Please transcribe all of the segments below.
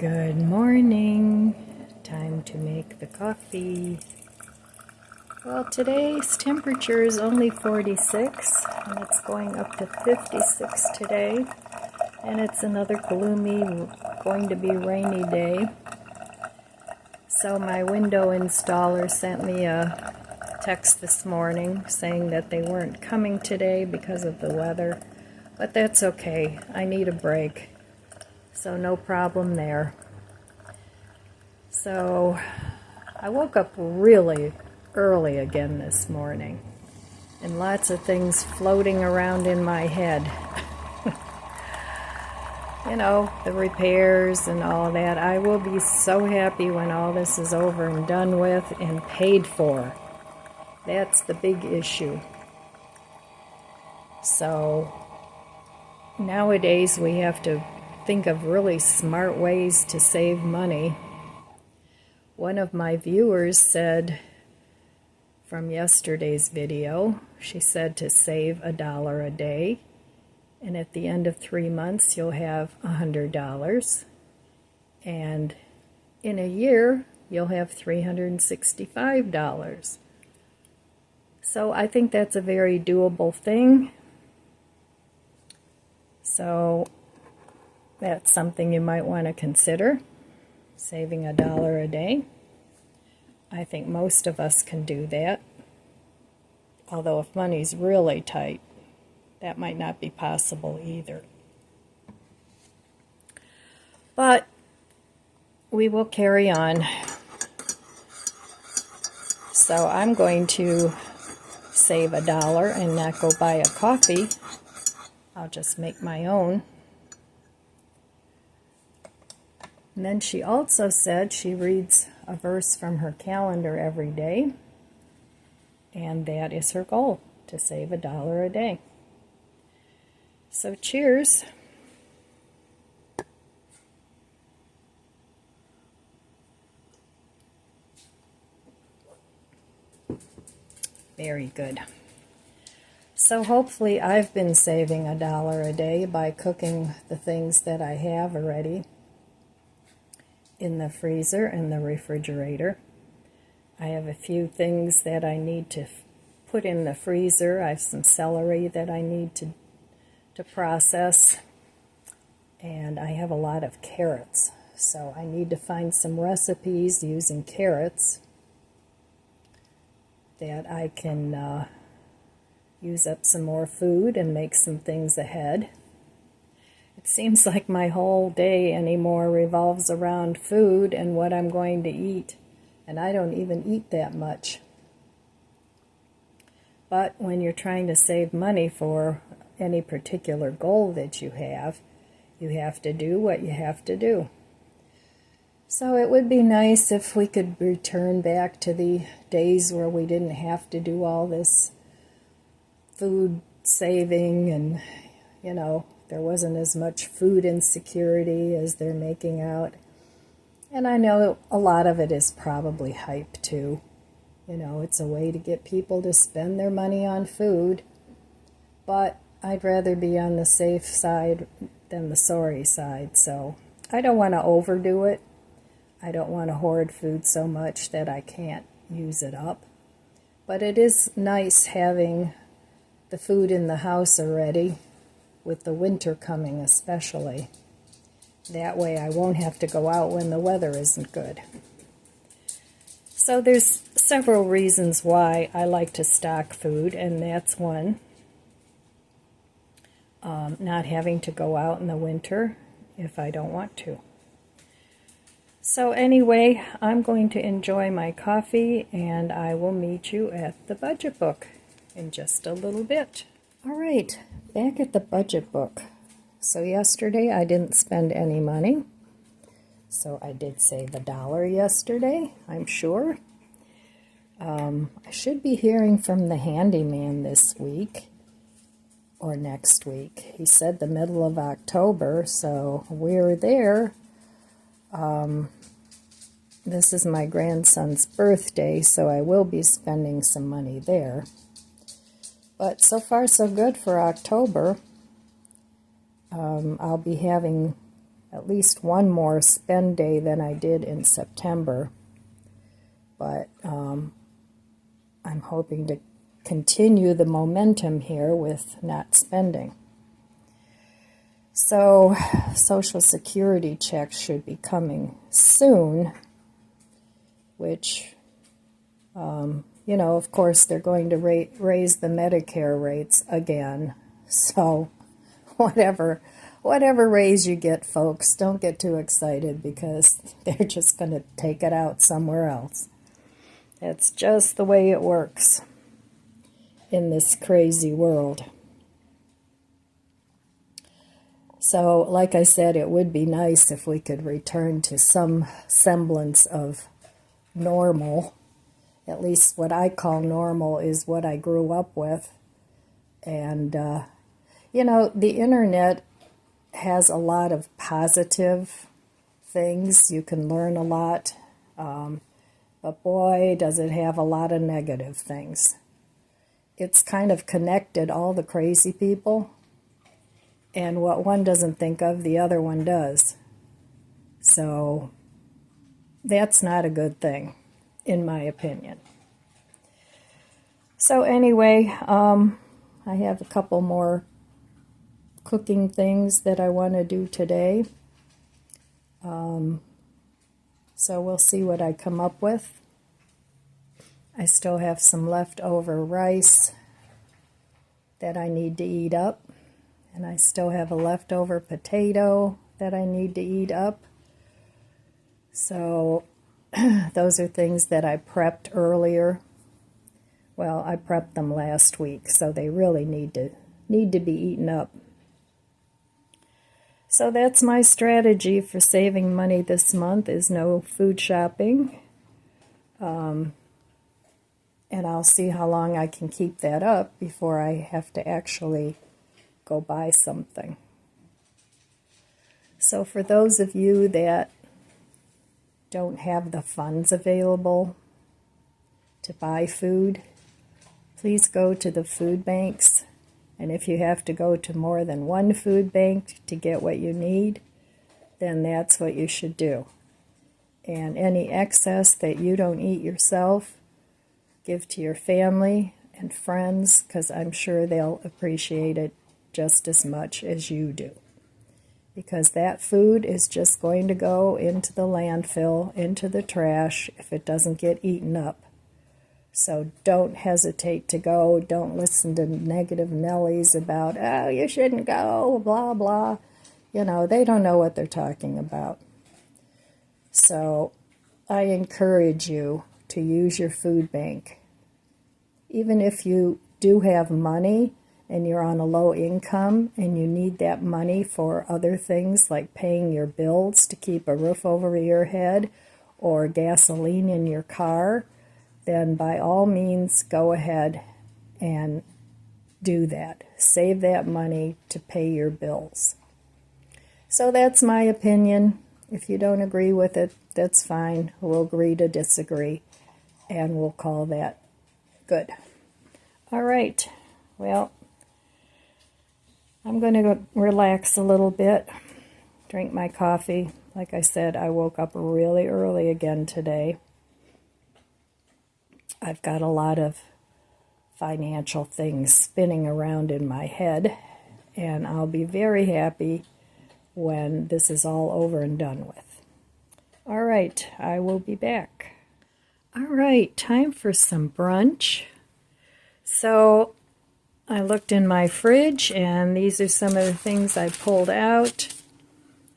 Good morning. Time to make the coffee. Well, today's temperature is only 46 and it's going up to 56 today. And it's another gloomy, going to be rainy day. So my window installer sent me a text this morning saying that they weren't coming today because of the weather. But that's okay. I need a break. So no problem there. So I woke up really early again this morning, and lots of things floating around in my head. You know, the repairs and all that. I will be so happy when all this is over and done with and paid for. That's the big issue. So nowadays we have to think of really smart ways to save money. One of my viewers said from yesterday's video, she said to save $1 a day, and at the end of 3 months you'll have $100, and in a year you'll have $365. So I think that's a very doable thing. So that's something you might want to consider, saving $1 a day. I think most of us can do that. Although if money's really tight, that might not be possible either. But we will carry on. So I'm going to save $1 and not go buy a coffee. I'll just make my own. And then she also said she reads a verse from her calendar every day, and that is her goal, to save $1 a day. So cheers. Very good. So hopefully I've been saving $1 a day by cooking the things that I have already in the freezer and the refrigerator. I have a few things that I need to put in the freezer. I have some celery that I need to process, and I have a lot of carrots. So I need to find some recipes using carrots that I can use up some more food and make some things ahead. It seems like my whole day anymore revolves around food and what I'm going to eat, and I don't even eat that much. But when you're trying to save money for any particular goal that you have to do what you have to do. So it would be nice if we could return back to the days where we didn't have to do all this food saving, and, you know, there wasn't as much food insecurity as they're making out. And I know a lot of it is probably hype too. You know, it's a way to get people to spend their money on food. But I'd rather be on the safe side than the sorry side. So I don't want to overdo it. I don't want to hoard food so much that I can't use it up. But it is nice having the food in the house already, with the winter coming especially. That way I won't have to go out when the weather isn't good. So there's several reasons why I like to stock food, and that's one. Not having to go out in the winter if I don't want to. So anyway, I'm going to enjoy my coffee, and I will meet you at the budget book in just a little bit. All right, back at the budget book. So yesterday I didn't spend any money. So I did save $1 yesterday, I'm sure. I should be hearing from the handyman this week or next week. He said the middle of October, so we're there. This is my grandson's birthday, so I will be spending some money there. But so far so good for October. I'll be having at least one more spend day than I did in September. But I'm hoping to continue the momentum here with not spending. So Social Security checks should be coming soon, which, of course, they're going to raise the Medicare rates again. So whatever raise you get, folks, don't get too excited because they're just going to take it out somewhere else. It's just the way it works in this crazy world. So, like I said, it would be nice if we could return to some semblance of normal. At least what I call normal is what I grew up with. And, the internet has a lot of positive things. You can learn a lot. But boy, does it have a lot of negative things. It's kind of connected all the crazy people. And what one doesn't think of, the other one does. So that's not a good thing, in my opinion. So anyway, I have a couple more cooking things that I want to do today. So we'll see what I come up with. I still have some leftover rice that I need to eat up. And I still have a leftover potato that I need to eat up. So those are things that I prepped earlier. Well, I prepped them last week, so they really need to be eaten up. So that's my strategy for saving money this month, is no food shopping. And I'll see how long I can keep that up before I have to actually go buy something. So for those of you that don't have the funds available to buy food, please go to the food banks. And if you have to go to more than one food bank to get what you need, then that's what you should do. And any excess that you don't eat yourself, give to your family and friends, because I'm sure they'll appreciate it just as much as you do. Because that food is just going to go into the landfill, into the trash, if it doesn't get eaten up. So don't hesitate to go. Don't listen to negative Nellies about, oh, you shouldn't go, blah, blah. They don't know what they're talking about. So I encourage you to use your food bank. Even if you do have money, and you're on a low income and you need that money for other things like paying your bills to keep a roof over your head or gasoline in your car, then by all means go ahead and do that. Save that money to pay your bills. So that's my opinion. If you don't agree with it, that's fine. We'll agree to disagree and we'll call that good. All right. Well, I'm going to go relax a little bit, drink my coffee. Like I said, I woke up really early again today. I've got a lot of financial things spinning around in my head, and I'll be very happy when this is all over and done with. All right, I will be back. All right, time for some brunch. So I looked in my fridge, and these are some of the things I pulled out.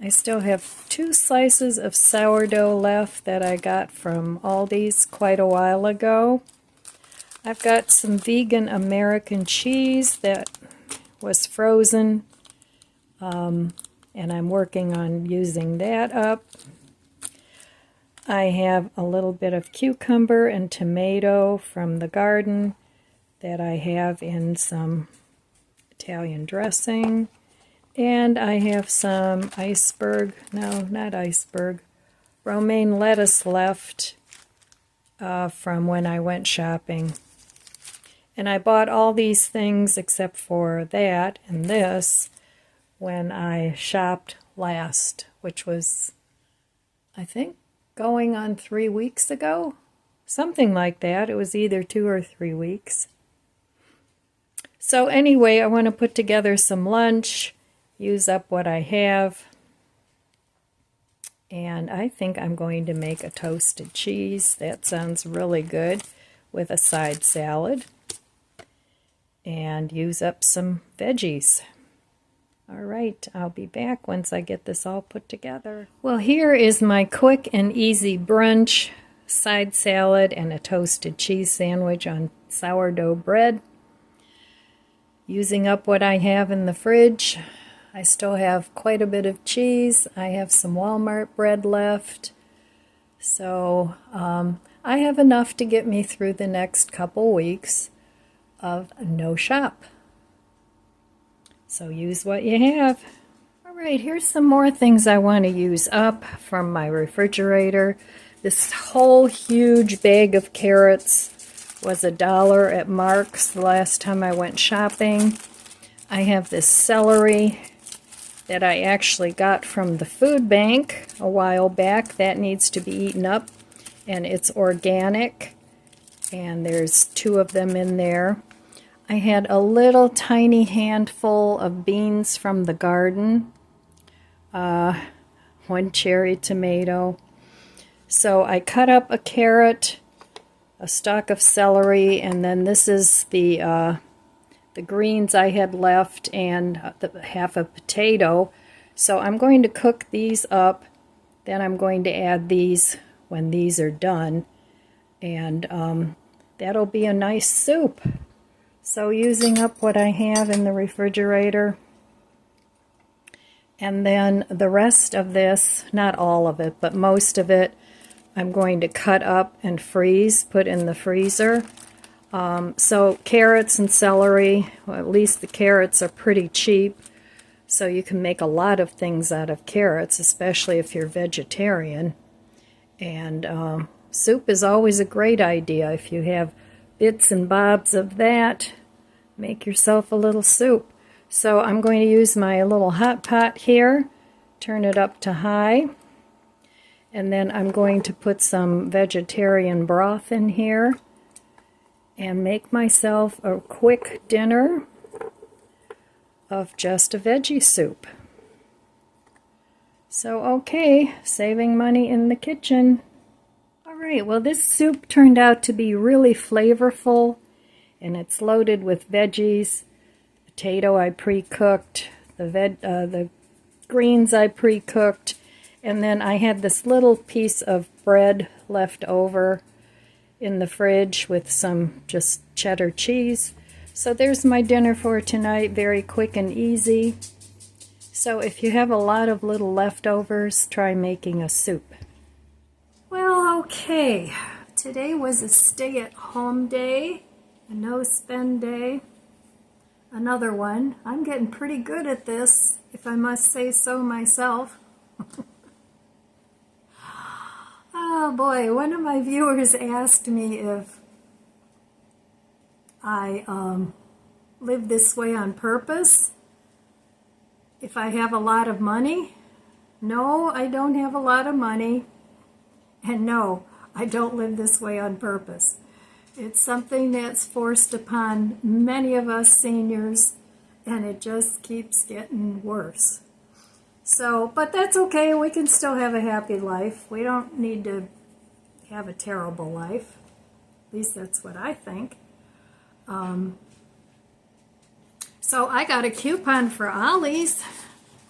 I still have 2 slices of sourdough left that I got from Aldi's quite a while ago. I've got some vegan American cheese that was frozen, and I'm working on using that up. I have a little bit of cucumber and tomato from the garden that I have in some Italian dressing. And I have some romaine lettuce left from when I went shopping. And I bought all these things except for that and this when I shopped last which was, I think, going on 3 weeks ago. Something like that. It was either 2 or 3 weeks. So anyway, I want to put together some lunch, use up what I have. And I think I'm going to make a toasted cheese. That sounds really good with a side salad. And use up some veggies. All right, I'll be back once I get this all put together. Well, here is my quick and easy brunch, side salad and a toasted cheese sandwich on sourdough bread. Using up what I have in the fridge. I still have quite a bit of cheese. I have some Walmart bread left. So I have enough to get me through the next couple weeks of no shop. So use what you have. All right, here's some more things I want to use up from my refrigerator. This whole huge bag of carrots was $1 at Mark's the last time I went shopping. I have this celery that I actually got from the food bank a while back. That needs to be eaten up, and it's organic, and there's 2 of them in there. I had a little tiny handful of beans from the garden, 1 cherry tomato. So I cut up a carrot, a stalk of celery, and then this is the greens I had left and half a potato. So I'm going to cook these up, then I'm going to add these when these are done, and that'll be a nice soup. So using up what I have in the refrigerator, and then the rest of this, not all of it, but most of it, I'm going to cut up and freeze, put in the freezer. So carrots and celery, well, at least the carrots are pretty cheap, so you can make a lot of things out of carrots, especially if you're vegetarian. And soup is always a great idea. If you have bits and bobs of that, make yourself a little soup. So I'm going to use my little hot pot here, turn it up to high, and then I'm going to put some vegetarian broth in here and make myself a quick dinner of just a veggie soup. So okay, saving money in the kitchen. Alright, well this soup turned out to be really flavorful, and it's loaded with veggies. Potato I pre-cooked, the greens I pre-cooked, and then I had this little piece of bread left over in the fridge with some just cheddar cheese. So there's my dinner for tonight, very quick and easy. So if you have a lot of little leftovers, try making a soup. Well, okay, today was a stay-at-home day, a no-spend day. Another one. I'm getting pretty good at this, if I must say so myself. Oh boy, one of my viewers asked me if I live this way on purpose, if I have a lot of money. No, I don't have a lot of money, and no, I don't live this way on purpose. It's something that's forced upon many of us seniors, and it just keeps getting worse. So, but that's okay, we can still have a happy life. We don't need to have a terrible life. At least that's what I think. So I got a coupon for Ollie's.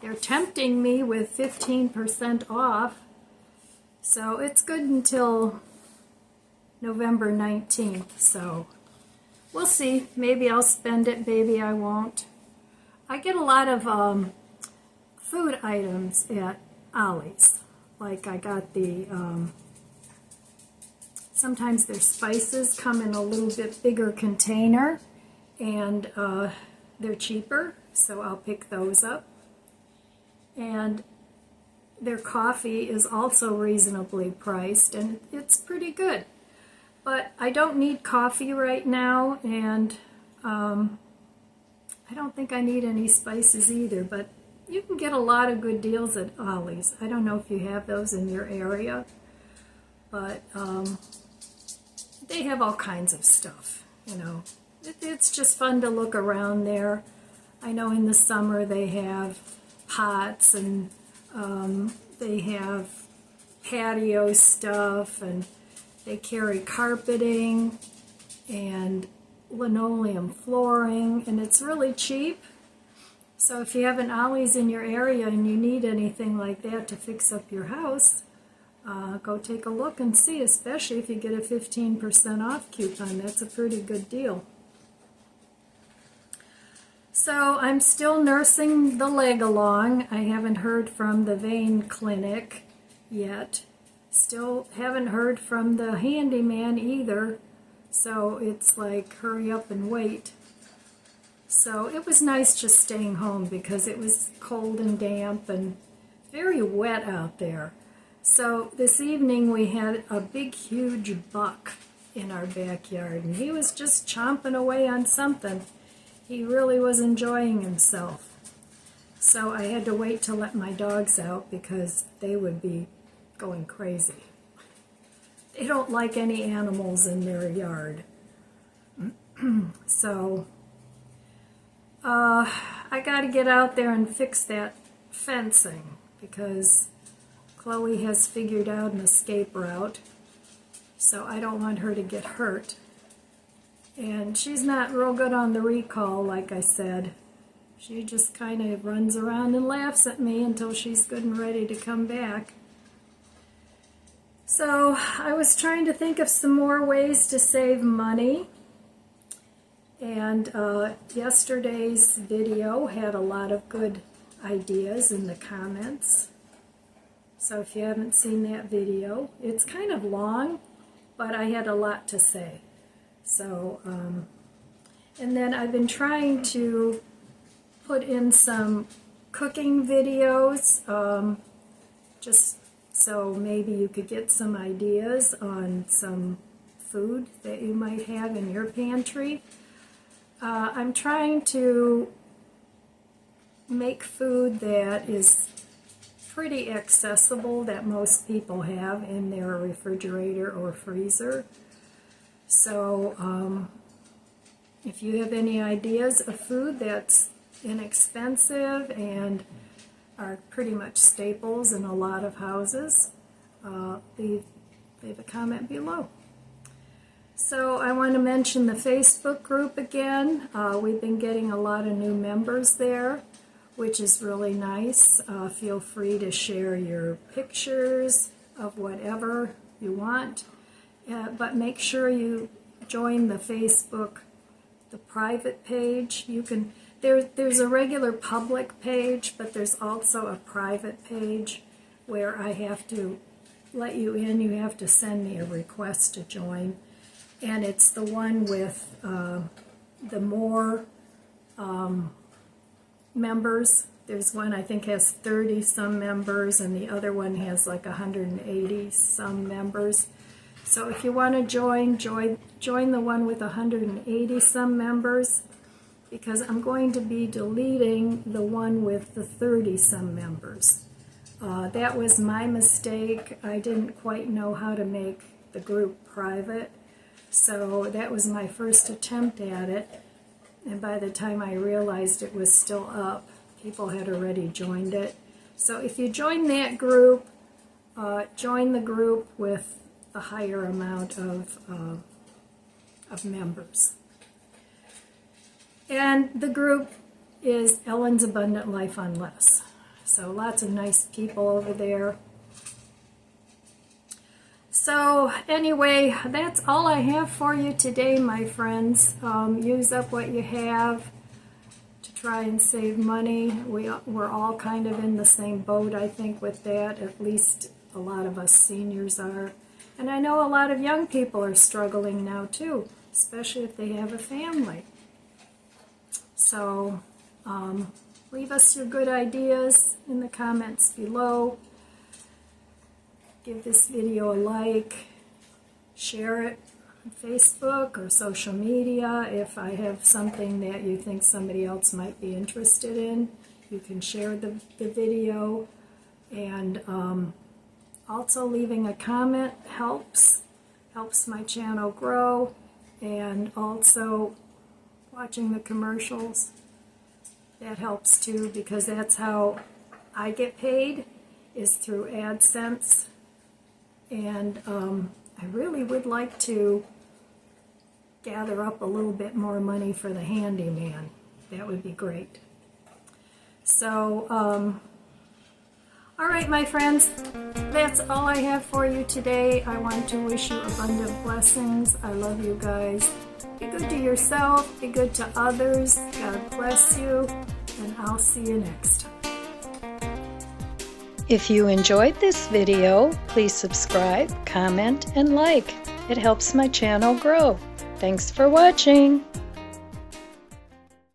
They're tempting me with 15% off. So it's good until November 19th. So we'll see. Maybe I'll spend it, maybe I won't. I get a lot of food items at Ollie's. Like I got the, sometimes their spices come in a little bit bigger container, and they're cheaper, so I'll pick those up. And their coffee is also reasonably priced, and it's pretty good. But I don't need coffee right now, and I don't think I need any spices either, but you can get a lot of good deals at Ollie's. I don't know if you have those in your area, but they have all kinds of stuff, you know. It's just fun to look around there. I know in the summer they have pots, and they have patio stuff, and they carry carpeting and linoleum flooring, and it's really cheap. So if you have an Ollie's in your area and you need anything like that to fix up your house, go take a look and see, especially if you get a 15% off coupon. That's a pretty good deal. So I'm still nursing the leg along. I haven't heard from the vein clinic yet. Still haven't heard from the handyman either. So it's like, hurry up and wait. So it was nice just staying home because it was cold and damp and very wet out there. So this evening we had a big, huge buck in our backyard, and he was just chomping away on something. He really was enjoying himself. So I had to wait to let my dogs out because they would be going crazy. They don't like any animals in their yard. So I got to get out there and fix that fencing because Chloe has figured out an escape route. So I don't want her to get hurt. And she's not real good on the recall, like I said. She just kind of runs around and laughs at me until she's good and ready to come back. So I was trying to think of some more ways to save money. And yesterday's video had a lot of good ideas in the comments. So if you haven't seen that video, it's kind of long, but I had a lot to say. So, and then I've been trying to put in some cooking videos, just so maybe you could get some ideas on some food that you might have in your pantry. I'm trying to make food that is pretty accessible, that most people have in their refrigerator or freezer. So if you have any ideas of food that's inexpensive and are pretty much staples in a lot of houses, leave a comment below. So I want to mention the Facebook group again. We've been getting a lot of new members there, which is really nice. Feel free to share your pictures of whatever you want. But make sure you join the Facebook, the private page. You can, there's a regular public page, but there's also a private page where I have to let you in. You have to send me a request to join. And it's the one with the more members. There's one I think has 30 some members, and the other one has like 180 some members. So if you want to join the one with 180 some members, because I'm going to be deleting the one with the 30 some members. That was my mistake. I didn't quite know how to make the group private, so that was my first attempt at it, and by the time I realized it was still up, people had already joined it. So if you join that group, join the group with a higher amount of members. And the group is Ellen's Abundant Life on Less. So lots of nice people over there. So anyway, that's all I have for you today, my friends. Use up what you have to try and save money. We're all kind of in the same boat, I think, with that. At least a lot of us seniors are. And I know a lot of young people are struggling now too, especially if they have a family. So leave us your good ideas in the comments below. Give this video a like, share it on Facebook or social media if I have something that you think somebody else might be interested in. you can share the video, and also leaving a comment helps my channel grow, and also watching the commercials, that helps too, because that's how I get paid, is through AdSense. And I really would like to gather up a little bit more money for the handyman. That would be great. So, all right, my friends, that's all I have for you today. I want to wish you abundant blessings. I love you guys. Be good to yourself. Be good to others. God bless you. And I'll see you next time. If you enjoyed this video, please subscribe, comment, and like. It helps my channel grow. Thanks for watching.